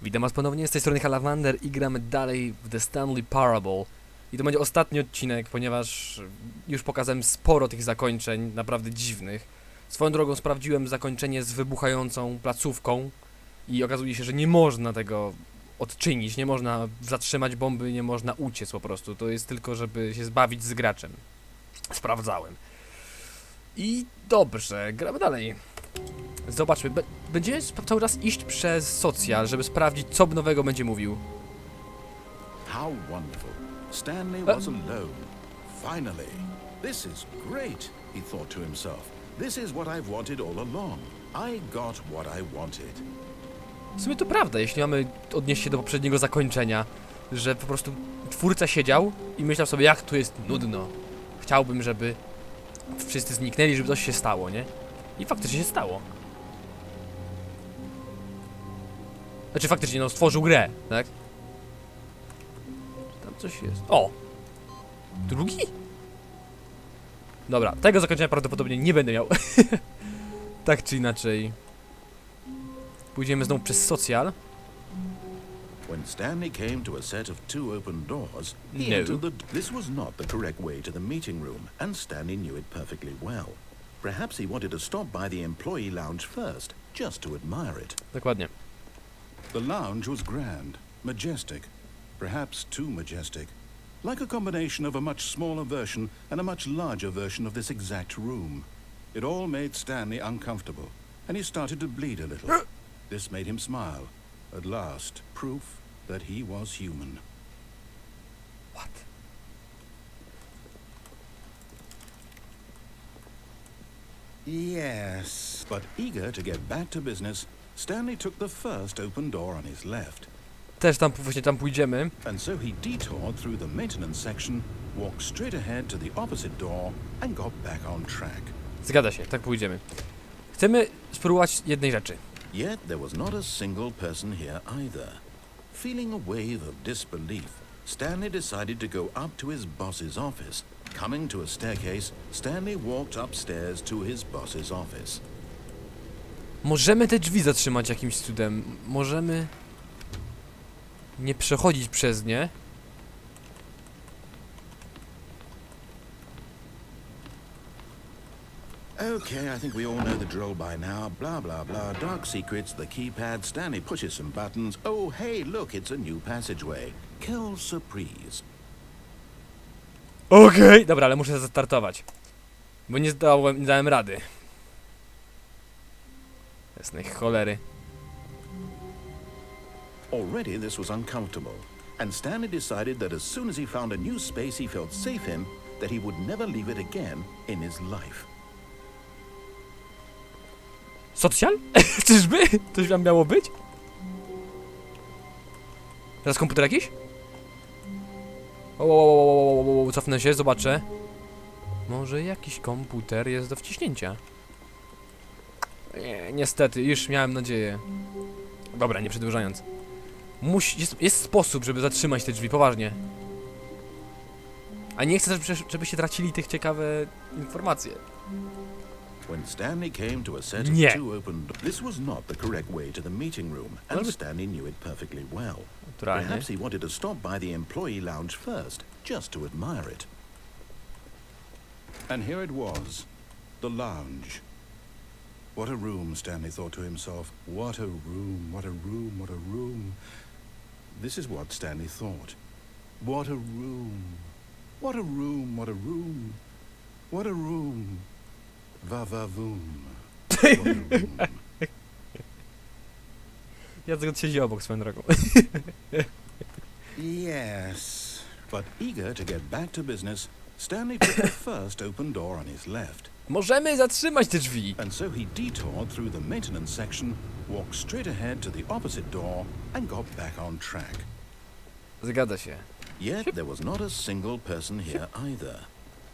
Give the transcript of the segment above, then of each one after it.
Witam was ponownie, z tej strony Halavander i gramy dalej w The Stanley Parable. I to będzie ostatni odcinek, ponieważ już pokazałem sporo tych zakończeń, naprawdę dziwnych. Swoją drogą sprawdziłem zakończenie z wybuchającą placówką i okazuje się, że nie można tego odczynić, nie można zatrzymać bomby, nie można uciec po prostu. To jest tylko, żeby się zbawić z graczem. Sprawdzałem. I dobrze, gramy dalej. Zobaczmy, będziemy cały czas iść przez socjal, żeby sprawdzić, co nowego będzie mówił. How wonderful. Stanley was alone. Finally. This is great, he thought to himself. This is what I've wanted all along. I got what I wanted. W sumie to prawda, jeśli mamy odnieść się do poprzedniego zakończenia, że po prostu twórca siedział i myślał sobie, jak tu jest nudno. Chciałbym, żeby wszyscy zniknęli, żeby coś się stało, nie? I faktycznie się stało. Znaczy faktycznie, no, stworzył grę, tak? Tam coś jest. O! Drugi? Dobra, tego zakończenia prawdopodobnie nie będę miał. Tak czy inaczej. Pójdziemy znowu przez socjal. When Stanley came to a set of two open doors, he No. entered This was not the correct way to the meeting room, and Stanley knew it perfectly well. Perhaps he wanted to stop by the employee lounge first, just to admire it. Dokładnie. The lounge was grand, majestic, perhaps too majestic, like a combination of a much smaller version and a much larger version of this exact room. It all made Stanley uncomfortable, and he started to bleed a little. This made him smile. At last, proof that he was human. What? Yes. But eager to get back to business, Stanley took the first open door on his left. Też tam, właśnie tam pójdziemy. And so he detoured through the maintenance section, walked straight ahead to the opposite door, and got back on track. Zgadza się, tak pójdziemy. Chcemy spróbować jednej rzeczy. Yet there was not a single person here either. Feeling a wave of disbelief, Stanley decided to go up to his boss's office. Coming to a staircase, Stanley walked upstairs to his boss's office. Możemy te drzwi zatrzymać jakimś cudem. Możemy nie przechodzić przez nie. Okay, I think we all know the drill by now. Blah, blah, blah. Dark secrets, the keypad. Stanley pushes some buttons. Oh, hey, look, it's a new passageway. Kill surprise. Okej, dobra, ale muszę zastartować. Bo nie dałem rady. Jasnej cholery. Already this was uncomfortable, and Stanley decided that as soon as he found a new space he felt safe in, that he would never leave it again in his life. Socjal? Czyżby? Coś tam miało być? Teraz komputer jakiś? O, cofnę się, zobaczę. Może jakiś komputer jest do wciśnięcia. Nie, niestety, już miałem nadzieję. Dobra, nie przedłużając. Jest sposób, żeby zatrzymać te drzwi, poważnie. A nie chcę, żebyście tracili tych ciekawe informacje. When Stanley came to a set of Nie. two open doors, this was not the correct way to the meeting room, and Stanley knew it perfectly well. Naturalnie. Perhaps he wanted to stop by the employee lounge first, just to admire it. And here it was, the lounge. What a room, Stanley thought to himself. What a room, what a room, what a room. This is what Stanley thought. What a room. What a room, what a room. What a room. Va-va-voom. What a room. Jacek siedzi obok swoją drogą. Yes. But eager to get back to business, Stanley took the first open door on his left. Możemy zatrzymać te drzwi. And so he detoured through the maintenance section, walked straight ahead to the opposite door, and got back on track. Zgadza się. Yet there was not a single person here either.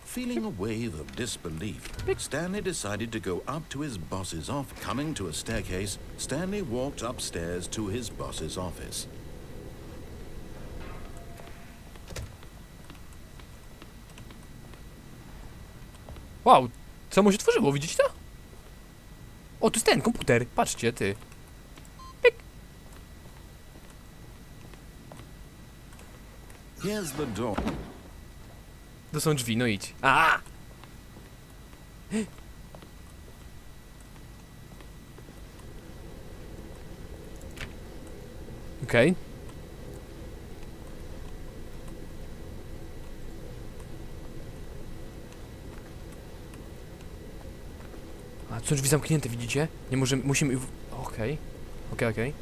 Feeling a wave of disbelief, Stanley decided to go up to his boss's office. Coming to a staircase, Stanley walked upstairs to his boss's office. Wow, co mu się otworzyło, widzicie to? O, to jest ten komputer, patrzcie, ty. Pyk. Here's the door. To są drzwi, no idź. A! Okej. A, są drzwi zamknięte, widzicie? Nie możemy, musimy... Okej. Okej.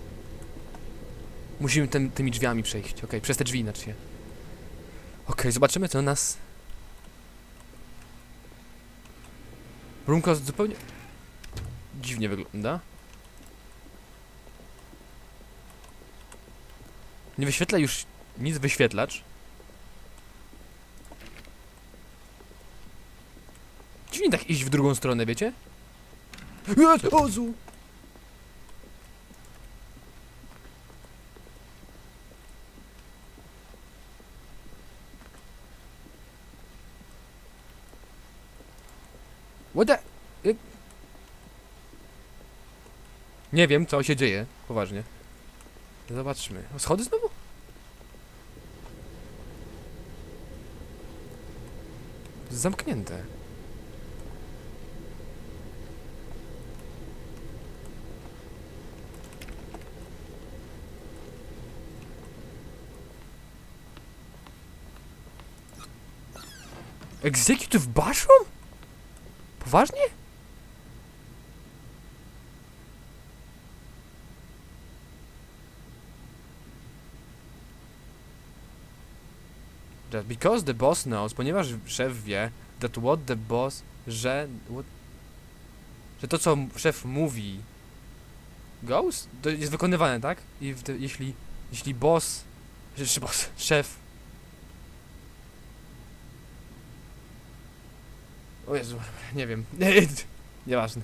Musimy tymi drzwiami przejść. Okej, przez te drzwi inaczej. Okej, zobaczymy co nas... Rumka zupełnie... dziwnie wygląda. Nie wyświetla już nic wyświetlacz. Dziwnie tak iść w drugą stronę, wiecie? Ozu! What the... Nie wiem, co się dzieje. Poważnie. Zobaczmy. O, schody znowu? Zamknięte. Executive Bathroom? Poważnie? That because the boss knows, ponieważ szef wie, that what the boss, że to co szef mówi goes, to jest wykonywane, tak? I jeśli boss, szef. O Jezu, nie wiem. Nieważne.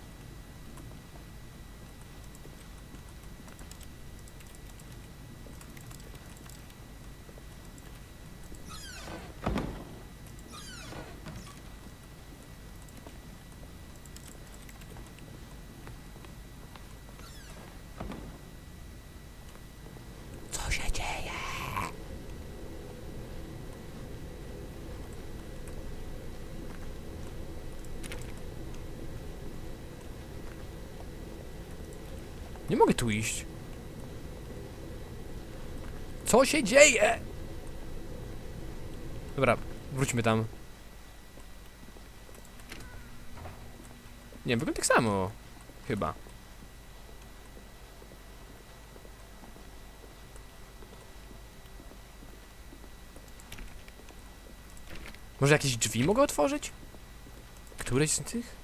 Co się dzieje? Nie mogę tu iść. Co się dzieje? Dobra, wróćmy tam. Nie, wygląda tak samo. Chyba. Może jakieś drzwi mogę otworzyć? Któreś z tych?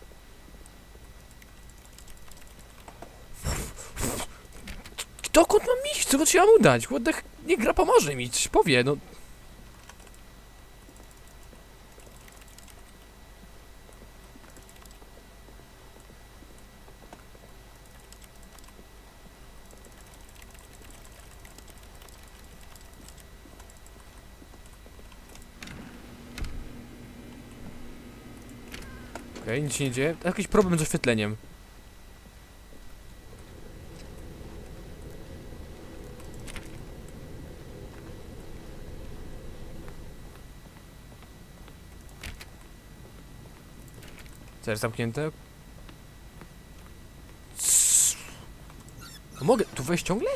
Dokąd mam iść? Co trzeba mu dać? What the... Niech gra pomoże mi, coś powie, no. Okej, nic się nie dzieje. Jakiś problem z oświetleniem. Też zamknięte. A mogę tu wejść ciągle?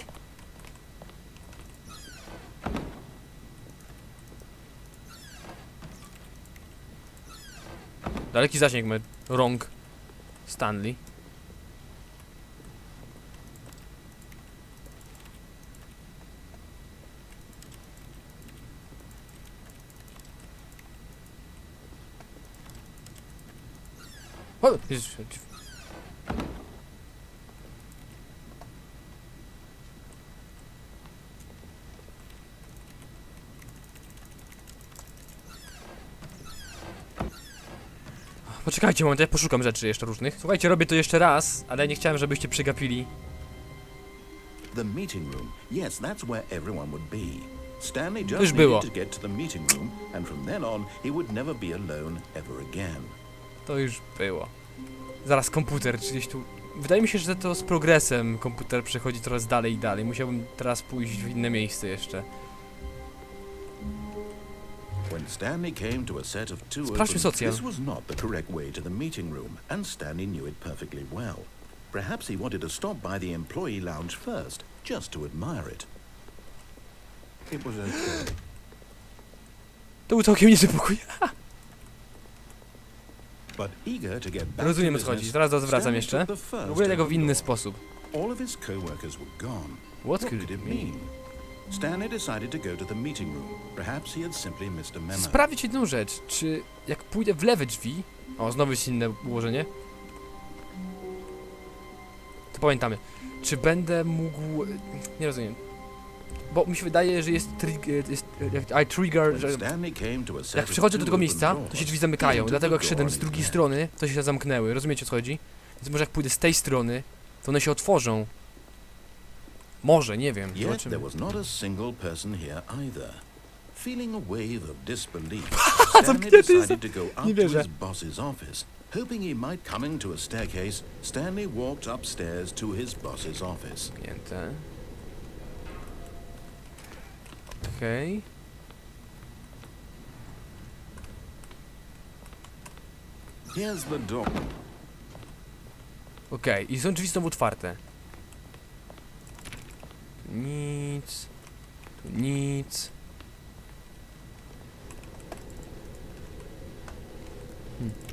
Daleki zasięg my. Rąk. Stanley. O, Jezus. Poczekajcie moment, ja poszukam rzeczy jeszcze różnych. Słuchajcie, robię to jeszcze raz, ale nie chciałem, żebyście przegapili. The meeting room. Yes, that's where everyone would be. Stanley Już just było. needed to get to the meeting room, and from then on, he would never be alone ever again. To już było. Zaraz komputer, czy gdzieś tu... Wydaje mi się, że to z progresem komputer przechodzi coraz dalej i dalej. Musiałbym teraz pójść w inne miejsce jeszcze. When Stanley came to a set of two Sprawdźmy opens, socjal. this was not the correct way to the meeting room, and Stanley knew it perfectly well. Perhaps he wanted to stop by the employee lounge first, just to admire it. It was okay. To był całkiem niezły pokój. But eager to get back Rozumiem, o to co chodzi. business, Zaraz zwracam Stanley jeszcze. took the first Próbuję tego w open inny door. sposób. All of his co-workers were gone. What What could did it mean? Stanley decided to go to the meeting room. Perhaps he had simply missed a memo. Sprawdzić jedną rzecz. Czy jak pójdę w lewe drzwi... O, znowu jest inne ułożenie. To pamiętamy. Czy będę mógł... Nie rozumiem. Bo mi się wydaje, że jest jak trigger, że Stanley came to a set jak of przychodzę do two tego open miejsca, doors. to się drzwi zamykają. He Dlatego jak entered the szedłem door z in drugiej his strony, to się zamknęły. Rozumiecie, o co chodzi? Więc może jak pójdę z tej strony, to one się otworzą. Może, nie wiem. Yet Zobaczymy. there was not a single person here either. Feeling a wave of disbelief, Stanley Zamknięty jest. decided to go Nie up to wierzę. his boss's office. Hoping he might come into a staircase, Stanley walked upstairs to his boss's office. Zamknięte. Okej. Here's the door. Okej, i są drzwi znowu otwarte. Nic. Tu nic.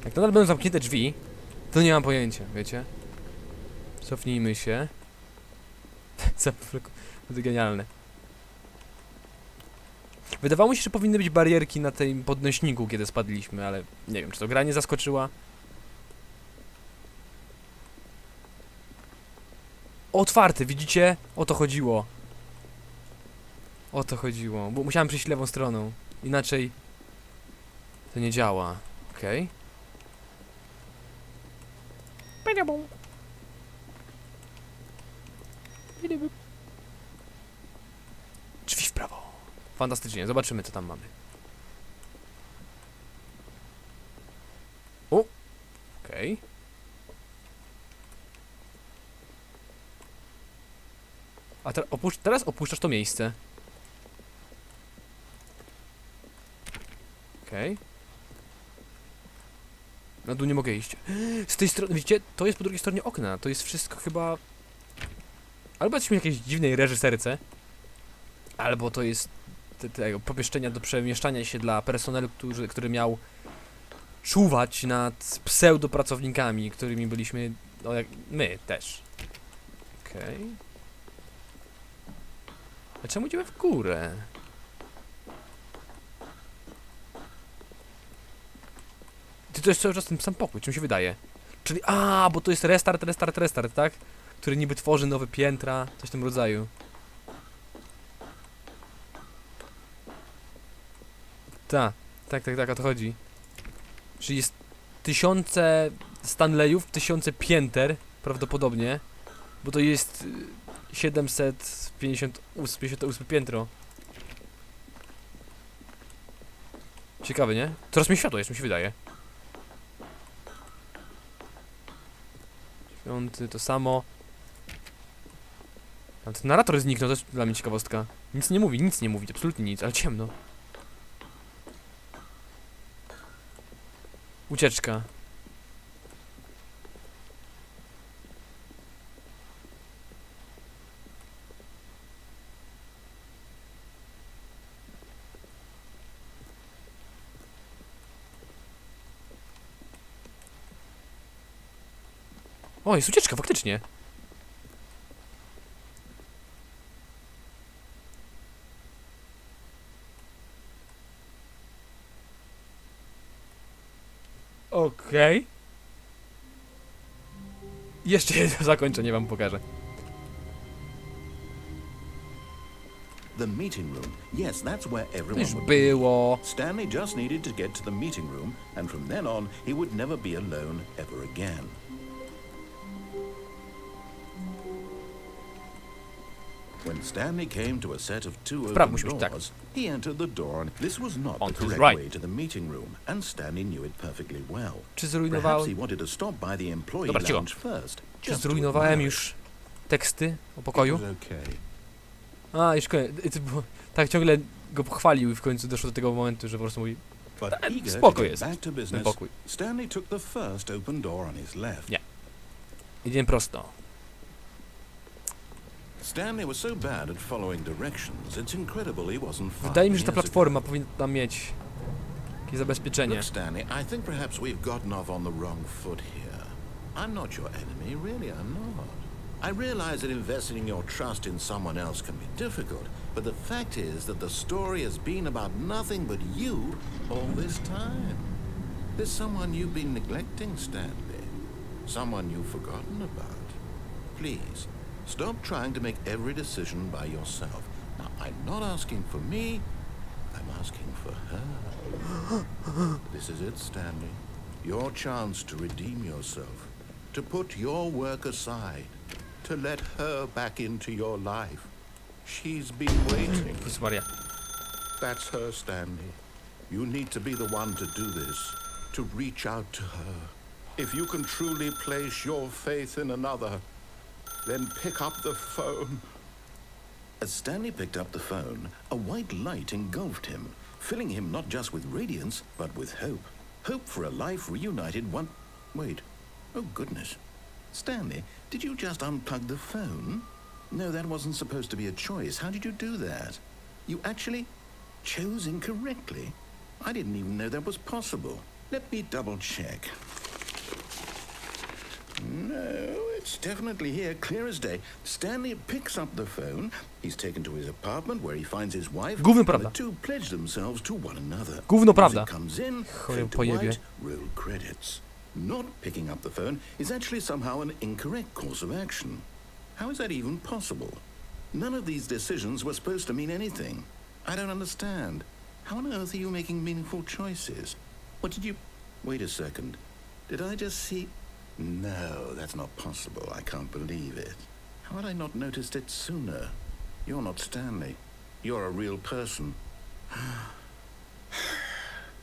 Jak nadal będą zamknięte drzwi, to nie mam pojęcia, wiecie? Cofnijmy się. To genialne. Wydawało mi się, że powinny być barierki na tym podnośniku, kiedy spadliśmy, ale nie wiem, czy to gra nie zaskoczyła. Otwarte, widzicie? O to chodziło. O to chodziło, bo musiałem przejść lewą stroną. Inaczej to nie działa. Okej. Drzwi w prawo. Fantastycznie, zobaczymy, co tam mamy. O! Okej. A teraz opuszczasz to miejsce. Okej. Na dół nie mogę iść. Z tej strony, widzicie, to jest po drugiej stronie okna. To jest wszystko chyba... Albo jesteśmy w jakiejś dziwnej reżyserce, albo to jest tego pomieszczenia do przemieszczania się dla personelu, który miał czuwać nad pseudopracownikami, którymi byliśmy, no jak my też. Okej. A czemu idziemy w górę? To jest cały czas ten sam pokój, czym się wydaje. Czyli, bo to jest restart, tak? Który niby tworzy nowe piętra, coś w tym rodzaju. Tak, o to chodzi. Czyli jest tysiące Stanleyów, tysiące pięter, prawdopodobnie. Bo to jest 758 piętro. Ciekawe, nie? Coraz mniej światło jest, mi się wydaje. Piąty, to samo. Tam ten narrator zniknął, to jest dla mnie ciekawostka. Nic nie mówi, absolutnie nic, ale ciemno. Ucieczka. O, jest ucieczka, faktycznie. Okej. Jeszcze jedno zakończenie wam pokażę. The meeting room. Yes, that's where To everyone już would było. Stanley just needed to get to the meeting room, and from then on, he would never be alone ever again. When Stanley came to a set of two Prawo open musi być tak. doors, he entered the door, and this was not On the his correct right. way to the meeting room, and Stanley knew it perfectly well. Czy Perhaps zrujnowałem... he wanted to stop by the employee Dobra, cicho. lounge first. Czy just to zrujnowałem admire już teksty o it. pokoju? It was okay. Już koniec. Tak ciągle go pochwalił i w końcu doszło do tego momentu, że po prostu mówi, But eager to spoko get jest, back to ten business, pokój. Stanley took the first open door on his left. Nie. Idziemy prosto. Stanley was so bad at following directions, it's incredible he wasn't five Wydaje mi się, że ta years platforma ago. powinna mieć jakieś zabezpieczenie. Look, Stanley, I think perhaps we've gotten off on the wrong foot here. I'm not your enemy, really, I'm not. I realize that investing your trust in someone else can be difficult, but the fact is that the story has been about nothing but you all this time. There's someone you've been neglecting, Stanley. Someone you've forgotten about. Please, stop trying to make every decision by yourself. Now, I'm not asking for me, I'm asking for her. This is it, Stanley. Your chance to redeem yourself, to put your work aside, to let her back into your life. She's been waiting. Jezus Maria. That's her, Stanley. You need to be the one to do this, to reach out to her. If you can truly place your faith in another, then pick up the phone. As Stanley picked up the phone, a white light engulfed him, filling him not just with radiance, but with hope. Hope for a life reunited one... Wait. Oh, goodness. Stanley, did you just unplug the phone? No, that wasn't supposed to be a choice. How did you do that? You actually chose incorrectly? I didn't even know that was possible. Let me double check. No, it's definitely here, clear as day. Stanley picks up the phone. He's taken to his apartment where he finds his wife. Gówno And the prawda. two pledge themselves to one another. Gówno prawda. Music comes in, Chory fade to pojebie. white, roll credits. Not picking up the phone is actually somehow an incorrect course of action. How is that even possible? None of these decisions were supposed to mean anything. I don't understand. How on earth are you making meaningful choices? What did you... Wait a second. Did I just see... No, that's not possible. I can't believe it. How had I not noticed it sooner? You're not Stanley. You're a real person.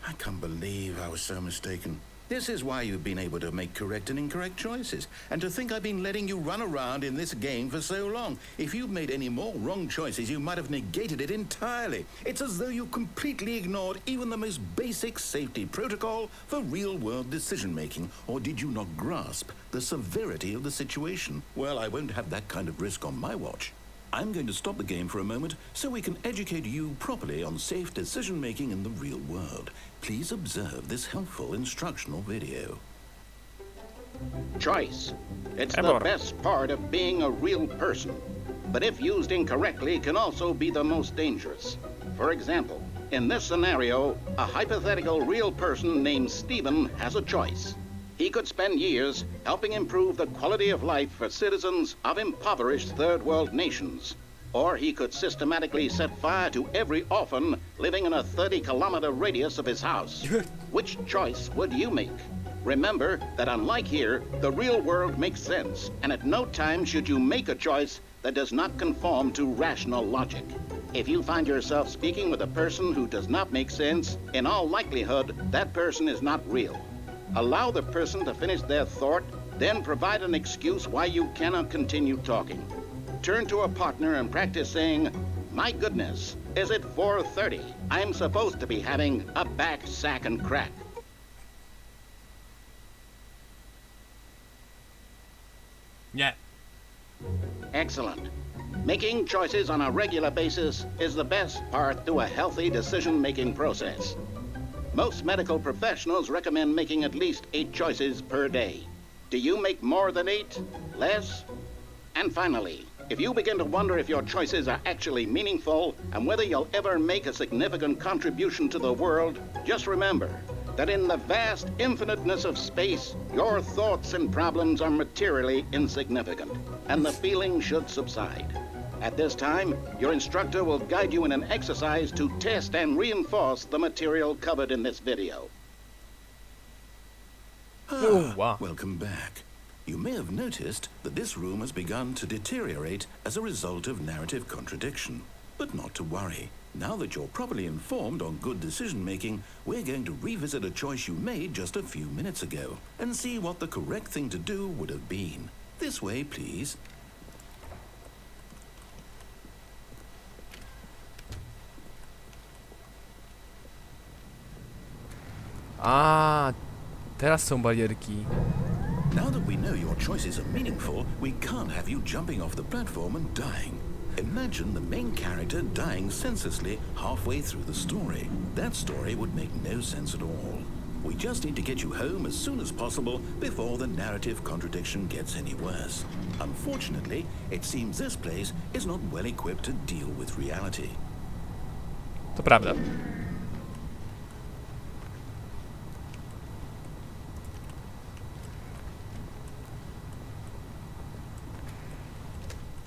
I can't believe I was so mistaken. This is why you've been able to make correct and incorrect choices. And to think I've been letting you run around in this game for so long. If you'd made any more wrong choices, you might have negated it entirely. It's as though you completely ignored even the most basic safety protocol for real-world decision-making. Or did you not grasp the severity of the situation? Well, I won't have that kind of risk on my watch. I'm going to stop the game for a moment so we can educate you properly on safe decision-making in the real world. Please observe this helpful instructional video. Choice. It's Hey, the brother. best part of being a real person. But if used incorrectly, can also be the most dangerous. For example, in this scenario, a hypothetical real person named Stephen has a choice. He could spend years helping improve the quality of life for citizens of impoverished third world nations. Or he could systematically set fire to every orphan living in a 30-kilometer radius of his house. Which choice would you make? Remember that unlike here, the real world makes sense, and at no time should you make a choice that does not conform to rational logic. If you find yourself speaking with a person who does not make sense, in all likelihood, that person is not real. Allow the person to finish their thought, then provide an excuse why you cannot continue talking. Turn to a partner and practice saying, "My goodness, is it 4:30? I'm supposed to be having a back, sack, and crack." Nie. Excellent. Making choices on a regular basis is the best part to a healthy decision-making process. Most medical professionals recommend making at least 8 choices per day. Do you make more than 8? Less? And finally, if you begin to wonder if your choices are actually meaningful and whether you'll ever make a significant contribution to the world, just remember that in the vast infiniteness of space, your thoughts and problems are materially insignificant, and the feeling should subside. At this time, your instructor will guide you in an exercise to test and reinforce the material covered in this video. Oh, wow. Welcome back. You may have noticed that this room has begun to deteriorate as a result of narrative contradiction. But not to worry. Now that you're properly informed on good decision-making, we're going to revisit a choice you made just a few minutes ago and see what the correct thing to do would have been. This way, please. A, teraz są barierki. Now that we know your choices are meaningful, we can't have you jumping off the platform and dying. Imagine the main character dying senselessly halfway through the story. That story would make no sense at all. We just need to get you home as soon as possible before the narrative contradiction gets any worse. Unfortunately, it seems this place is not well equipped to deal with reality. To prawda.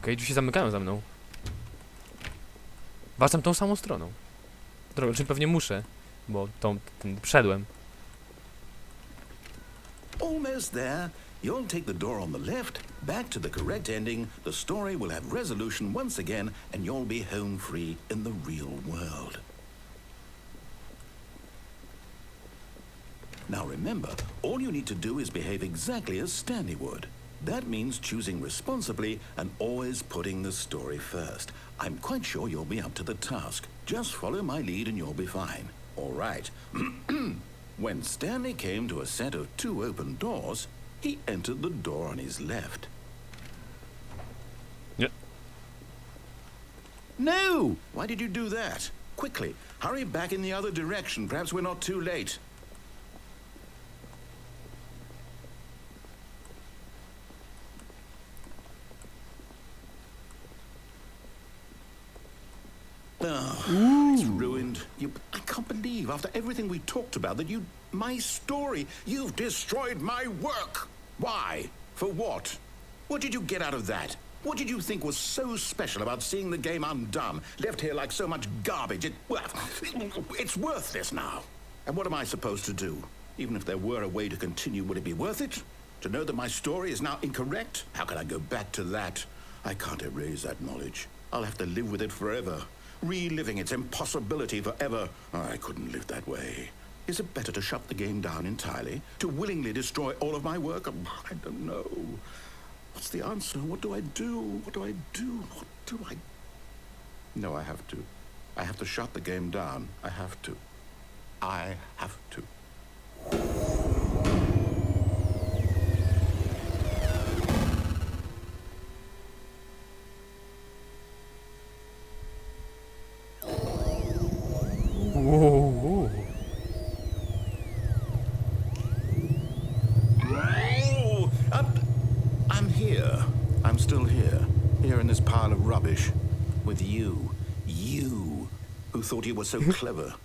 Okej, drzwi się zamykają za mną. Wracam tą samą stroną. Drogą, czym pewnie muszę, bo tym wszedłem. Almost there. You'll take the door on the left, back to the correct ending, the story will have resolution once again, and you'll be home free in the real world. Now remember, all you need to do is behave exactly as Stanley would. That means choosing responsibly and always putting the story first. I'm quite sure you'll be up to the task. Just follow my lead and you'll be fine. All right. When Stanley came to a set of 2 open doors, he entered the door on his left. Yeah. No! Why did you do that? Quickly, hurry back in the other direction. Perhaps we're not too late. Oh, it's ruined. I can't believe, after everything we talked about, that my story, you've destroyed my work. Why? For what? What did you get out of that? What did you think was so special about seeing the game undone, left here like so much garbage? It's worthless now. And what am I supposed to do? Even if there were a way to continue, would it be worth it? To know that my story is now incorrect? How can I go back to that? I can't erase that knowledge. I'll have to live with it forever. Reliving its impossibility forever. I couldn't live that way. Is it better to shut the game down entirely? To willingly destroy all of my work? I don't know. What's the answer? What do I do? What do I do? What do I... No, I have to. I have to shut the game down. I have to. I have to. Whoa. I'm here. I'm still here. Here in this pile of rubbish. With you. You. Who thought you were so clever.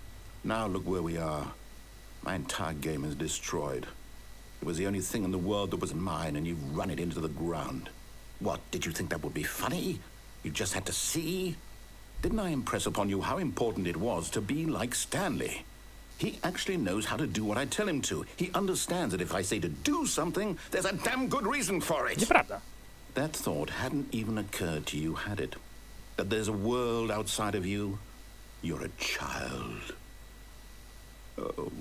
Now look where we are. My entire game is destroyed. It was the only thing in the world that was mine, and you've run it into the ground. What, did you think that would be funny? You just had to see? Didn't I impress upon you how important it was to be like Stanley? He actually knows how to do what I tell him to. He understands that if I say to do something, there's a damn good reason for it. Nieprawda. That thought hadn't even occurred to you, had it? That there's a world outside of you? You're a child. Oh,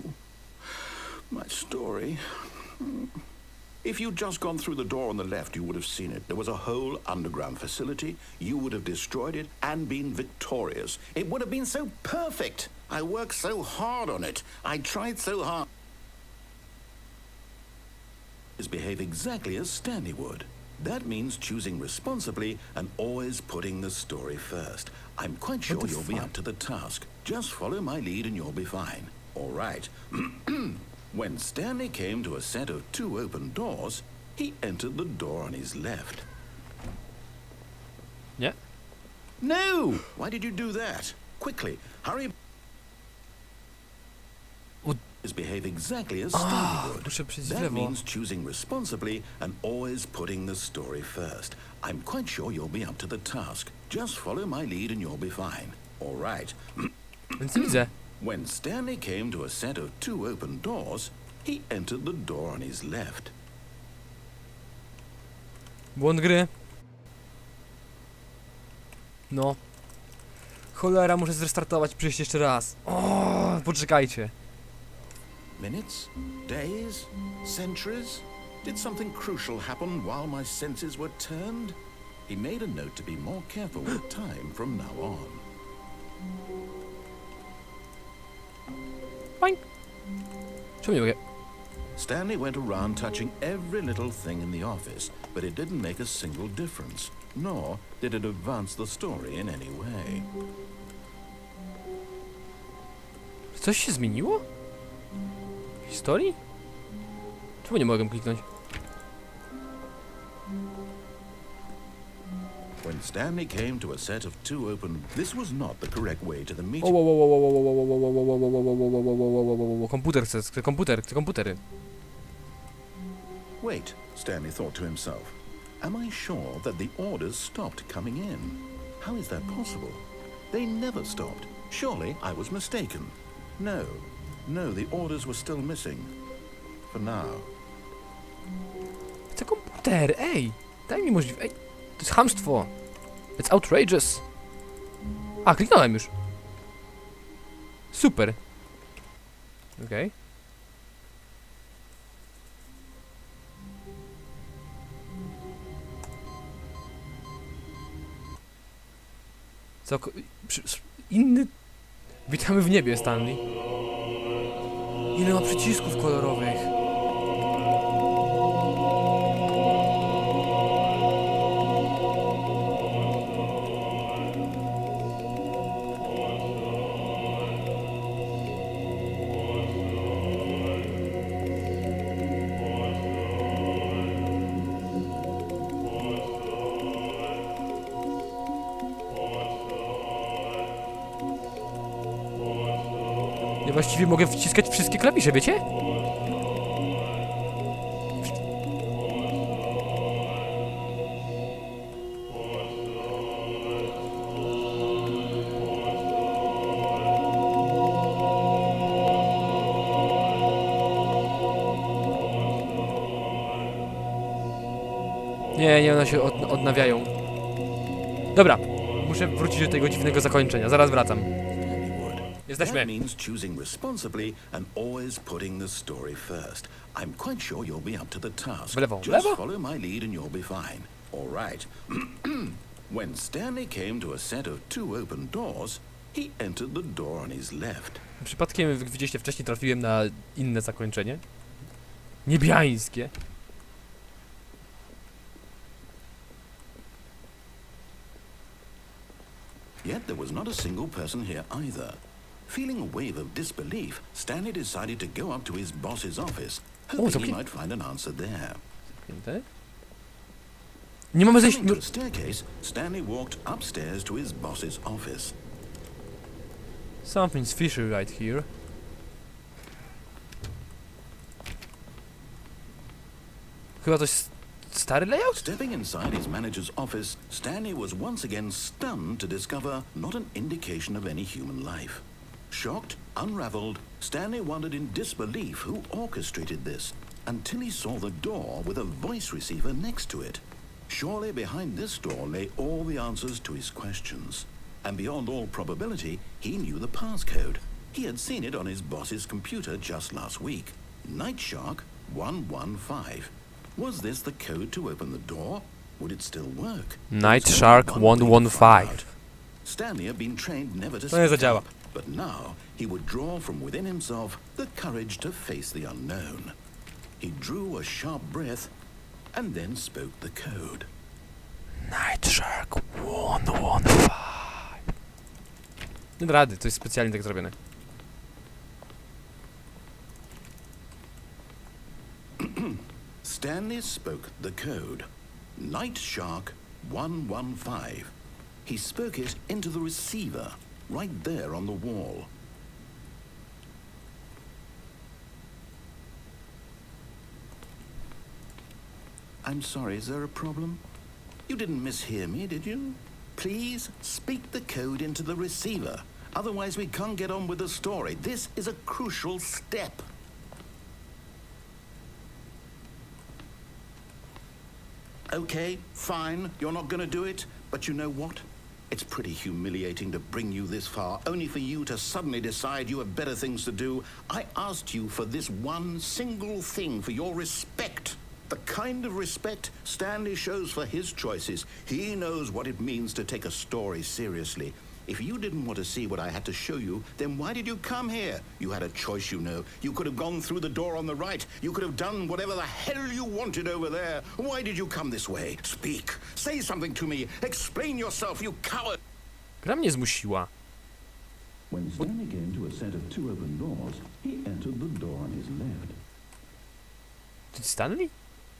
my story. If you'd just gone through the door on the left, you would have seen it. There was a whole underground facility. You would have destroyed it and been victorious. It would have been so perfect. I worked so hard on it. I tried so hard. Behave exactly as Stanley would. That means choosing responsibly and always putting the story first. I'm quite sure you'll be up to the task. Just follow my lead and you'll be fine. All right. When Stanley came to a set of 2 open doors, he entered the door on his left. Nie? No! Why did you do that? Quickly, hurry. Behave exactly as Stanley would. Muszę przejść w That lewo. means choosing responsibly and always putting the story first. I'm quite sure you'll be up to the task. Just follow my lead and you'll be fine. All right. Więc widzę. When Stanley came to a set of 2 open doors, he entered the door on his left. Błąd gry. No. Cholera, muszę zrestartować, przyjść jeszcze raz. O, poczekajcie. Minutes? Days? Centuries? Did something crucial happen while my senses were turned? He made a note to be more careful with time from now on. Boink. Czemu nie mogę? Stanley went around touching every little thing in the office, but it didn't make a single difference, nor did it advance the story in any way. Coś się zmieniło? W historii? Czemu nie mogę kliknąć? When Stanley came to a set of two open, this was not the correct way to the meeting. Komputer chcę komputery. Wait, Stanley thought to himself. Am I sure that the orders stopped coming in? How is that possible? They never stopped. Surely I was mistaken. No, the orders were still missing. For now. Chcę komputer, ej! Daj mi możliwość, ej! To jest chamstwo! It's outrageous! A, kliknąłem już! Super! Okej. Co? Inny... Witamy w niebie, Stanley. Ile ma przycisków kolorowych? Ja właściwie mogę wciskać wszystkie klawisze, wiecie? Nie, one się odnawiają. Dobra, muszę wrócić do tego dziwnego zakończenia, zaraz wracam. Jesteśmy. That means choosing responsibly and always putting the story first. I'm quite sure you'll be up to the task. W lewo, w Just lewo? follow my lead and you'll be fine. All right. When Stanley came to a set of two open doors, he entered the door on his left. Przypadkiem, jak widzieliście wcześniej, trafiłem na inne zakończenie. Niebiańskie. Yet there was not a single person here either. Feeling a wave of disbelief, Stanley decided to go up to his boss's office, hoping he might find an answer there. Nie mamy zejść... Coming to the staircase, Stanley walked upstairs to his boss's office. Something's fishy right here. Chyba to jest stary layout? Stepping inside his manager's office, Stanley was once again stunned to discover not an indication of any human life. Shocked, unraveled, Stanley wondered in disbelief who orchestrated this, until he saw the door with a voice receiver next to it. Surely behind this door lay all the answers to his questions. And beyond all probability, he knew the passcode. He had seen it on his boss's computer just last week. Night Shark 115. Was this the code to open the door? Would it still work? Night Shark 115. Stanley had been trained never to To nie speak zadziała. up, but now he would draw from within himself the courage to face the unknown. He drew a sharp breath and then spoke the code. Night Shark 115. Nie da rady, to jest specjalnie tak zrobione. Stanley spoke the code. Night Shark 115. He spoke it into the receiver, right there on the wall. I'm sorry, is there a problem? You didn't mishear me, did you? Please speak the code into the receiver. Otherwise we can't get on with the story. This is a crucial step. Okay, fine, you're not gonna do it, but you know what? It's pretty humiliating to bring you this far, only for you to suddenly decide you have better things to do. I asked you for this one single thing, for your respect. The kind of respect Stanley shows for his choices. He knows what it means to take a story seriously. If you didn't want to see what I had to show you, then why did you come here? You had a choice, you know. You could have gone through the door on the right. You could have done whatever the hell you wanted over there. Why did you come this way? Speak. Say something to me. Explain yourself, you coward. Gra mnie zmusiła. When Stanley came to a set of two open doors, he entered the door on his left. To Stanley?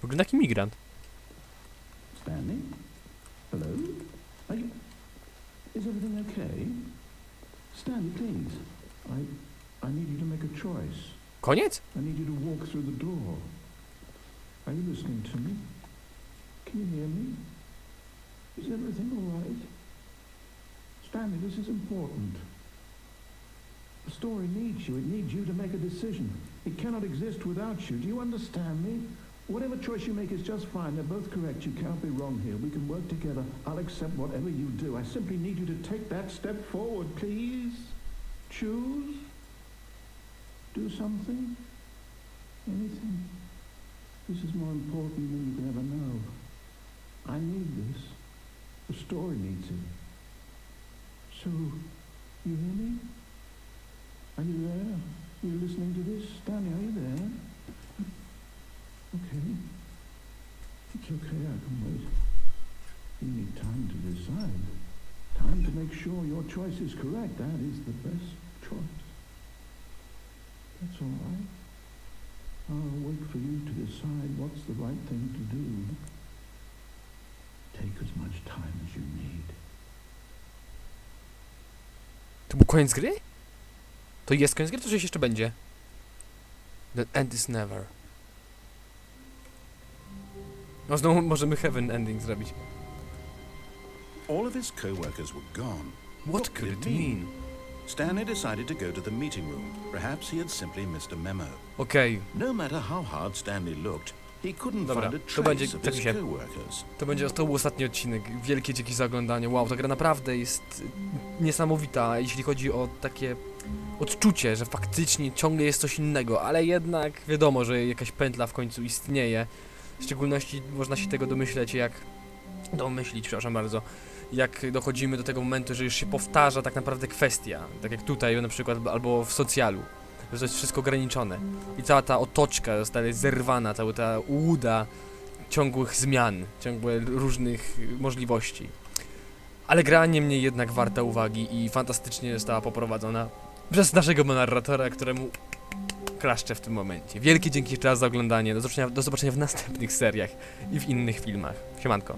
Wygląda jak imigrant. Stanley? Hello? Are you... Is everything okay? Stanley, please. I need you to make a choice. Koniec? I need you to walk through the door. Are you listening to me? Can you hear me? Is everything all right? Stanley, this is important. The story needs you. It needs you to make a decision. It cannot exist without you. Do you understand me? Whatever choice you make is just fine. They're both correct. You can't be wrong here. We can work together. I'll accept whatever you do. I simply need you to take that step forward, please. Choose. Do something. Anything. This is more important than you can ever know. I need this. The story needs it. So, you hear me? Are you there? Are you listening to this? Stanley, are you there? Okay. It's okay, I can wait. You need time to decide. Time to make sure your choice is correct. That is the best choice. That's all right. I'll wait for you to decide what's the right thing to do. Take as much time as you need. To był koniec gry? To jest koniec gry, to coś jeszcze będzie? The end is never. No znowu możemy heaven ending zrobić. All of his co-workers were gone. What could it mean? Stanley decided to go to the meeting room. Perhaps he had simply missed a memo. Okej, No matter how hard Stanley looked, he couldn't Dobra, find a to będzie trace of tak his się- co-workers. to był ostatni odcinek. Wielkie dzięki za oglądanie. Wow, ta gra naprawdę jest niesamowita, jeśli chodzi o takie odczucie, że faktycznie ciągle jest coś innego, ale jednak wiadomo, że jakaś pętla w końcu istnieje. W szczególności można się tego domyślić, przepraszam bardzo, jak dochodzimy do tego momentu, że już się powtarza tak naprawdę kwestia, tak jak tutaj na przykład, albo w socjalu, że to jest wszystko ograniczone i cała ta otoczka zostaje zerwana, cała ta ułuda ciągłych zmian, ciągłe różnych możliwości. Ale gra niemniej jednak warta uwagi i fantastycznie została poprowadzona przez naszego narratora, któremu klaszczę w tym momencie. Wielkie dzięki jeszcze raz za oglądanie, do zobaczenia w następnych seriach i w innych filmach. Siemanko.